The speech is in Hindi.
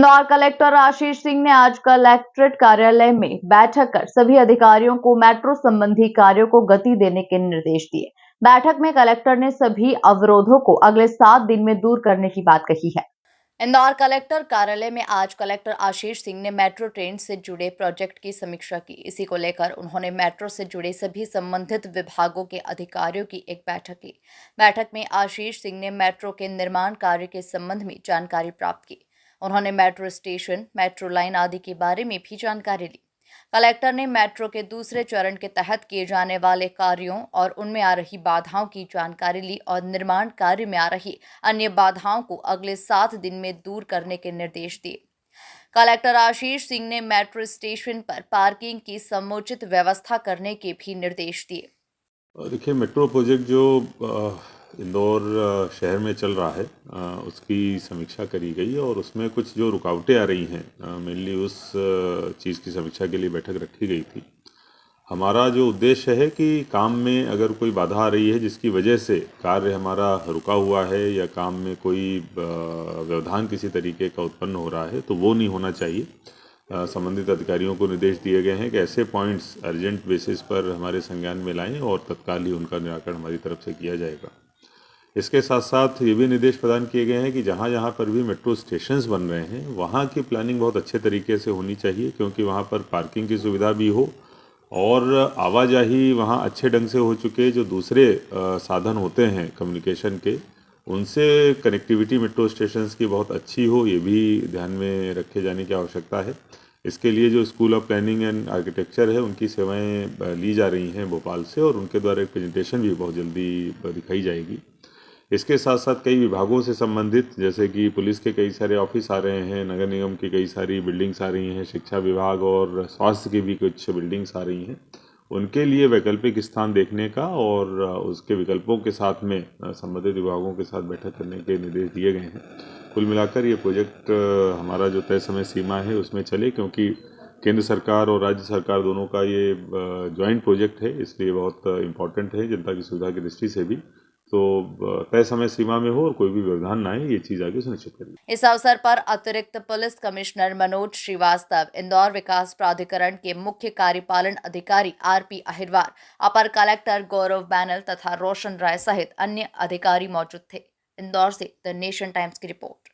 इंदौर कलेक्टर आशीष सिंह ने आज कलेक्ट्रेट कार्यालय में बैठक कर सभी अधिकारियों को मेट्रो संबंधी कार्यों को गति देने के निर्देश दिए। बैठक में कलेक्टर ने सभी अवरोधों को अगले 7 दिन में दूर करने की बात कही है। इंदौर कलेक्टर कार्यालय में आज कलेक्टर आशीष सिंह ने मेट्रो ट्रेन से जुड़े प्रोजेक्ट की समीक्षा की। इसी को लेकर उन्होंने मेट्रो से जुड़े सभी संबंधित विभागों के अधिकारियों की एक बैठक ली। बैठक में आशीष सिंह ने मेट्रो के निर्माण कार्य के संबंध में जानकारी प्राप्त की। उन्होंने मेट्रो स्टेशन, मेट्रो लाइन आदि के बारे में भी जानकारी ली। कलेक्टर ने मेट्रो के दूसरे चरण के तहत किए जाने वाले कार्यों और उनमें आ रही बाधाओं की जानकारी ली और निर्माण कार्य में आ रही अन्य बाधाओं को अगले 7 दिन में दूर करने के निर्देश दिए। कलेक्टर आशीष सिंह ने मेट्रो स्टेशन पर पार्किंग की समुचित व्यवस्था करने के भी निर्देश दिए। देखिए, मेट्रो प्रोजेक्ट जो इंदौर शहर में चल रहा है, उसकी समीक्षा करी गई और उसमें कुछ जो रुकावटें आ रही हैं, मेनली उस चीज़ की समीक्षा के लिए बैठक रखी गई थी। हमारा जो उद्देश्य है कि काम में अगर कोई बाधा आ रही है जिसकी वजह से कार्य हमारा रुका हुआ है या काम में कोई व्यवधान किसी तरीके का उत्पन्न हो रहा है, तो वो नहीं होना चाहिए। संबंधित अधिकारियों को निर्देश दिए गए हैं कि ऐसे पॉइंट्स अर्जेंट बेसिस पर हमारे संज्ञान में लाएं और तत्काल ही उनका निराकरण हमारी तरफ से किया जाएगा। इसके साथ साथ ये भी निर्देश प्रदान किए गए हैं कि जहाँ जहाँ पर भी मेट्रो स्टेशंस बन रहे हैं वहाँ की प्लानिंग बहुत अच्छे तरीके से होनी चाहिए, क्योंकि वहाँ पर पार्किंग की सुविधा भी हो और आवाजाही वहाँ अच्छे ढंग से हो चुके जो दूसरे साधन होते हैं कम्युनिकेशन के, उनसे कनेक्टिविटी मेट्रो स्टेशंस की बहुत अच्छी हो, ये भी ध्यान में रखे जाने की आवश्यकता है। इसके लिए जो school of planning and architecture है उनकी सेवाएं ली जा रही हैं भोपाल से और उनके द्वारा एक प्रेजेंटेशन भी बहुत जल्दी दिखाई जाएगी। इसके साथ साथ कई विभागों से संबंधित, जैसे कि पुलिस के कई सारे ऑफिस आ रहे हैं, नगर निगम की कई सारी बिल्डिंग्स आ रही हैं, शिक्षा विभाग और स्वास्थ्य की भी कुछ बिल्डिंग्स आ रही हैं, उनके लिए वैकल्पिक स्थान देखने का और उसके विकल्पों के साथ में संबंधित विभागों के साथ बैठक करने के निर्देश दिए गए हैं। कुल मिलाकर ये प्रोजेक्ट हमारा जो तय समय सीमा है उसमें चले, क्योंकि केंद्र सरकार और राज्य सरकार दोनों का ये जॉइंट प्रोजेक्ट है, इसलिए बहुत इम्पॉर्टेंट है जनता की सुविधा की दृष्टि से भी। तो तय समय सीमा में हो और कोई भी व्यवधान ना आए, ये चीज आगे सुनिश्चित करेगी। इस अवसर पर अतिरिक्त पुलिस कमिश्नर मनोज श्रीवास्तव, इंदौर विकास प्राधिकरण के मुख्य कार्यपालन अधिकारी आरपी अहिरवार, अपर कलेक्टर गौरव बैनल तथा रोशन राय सहित अन्य अधिकारी मौजूद थे। इंदौर से द नेशन टाइम्स की रिपोर्ट।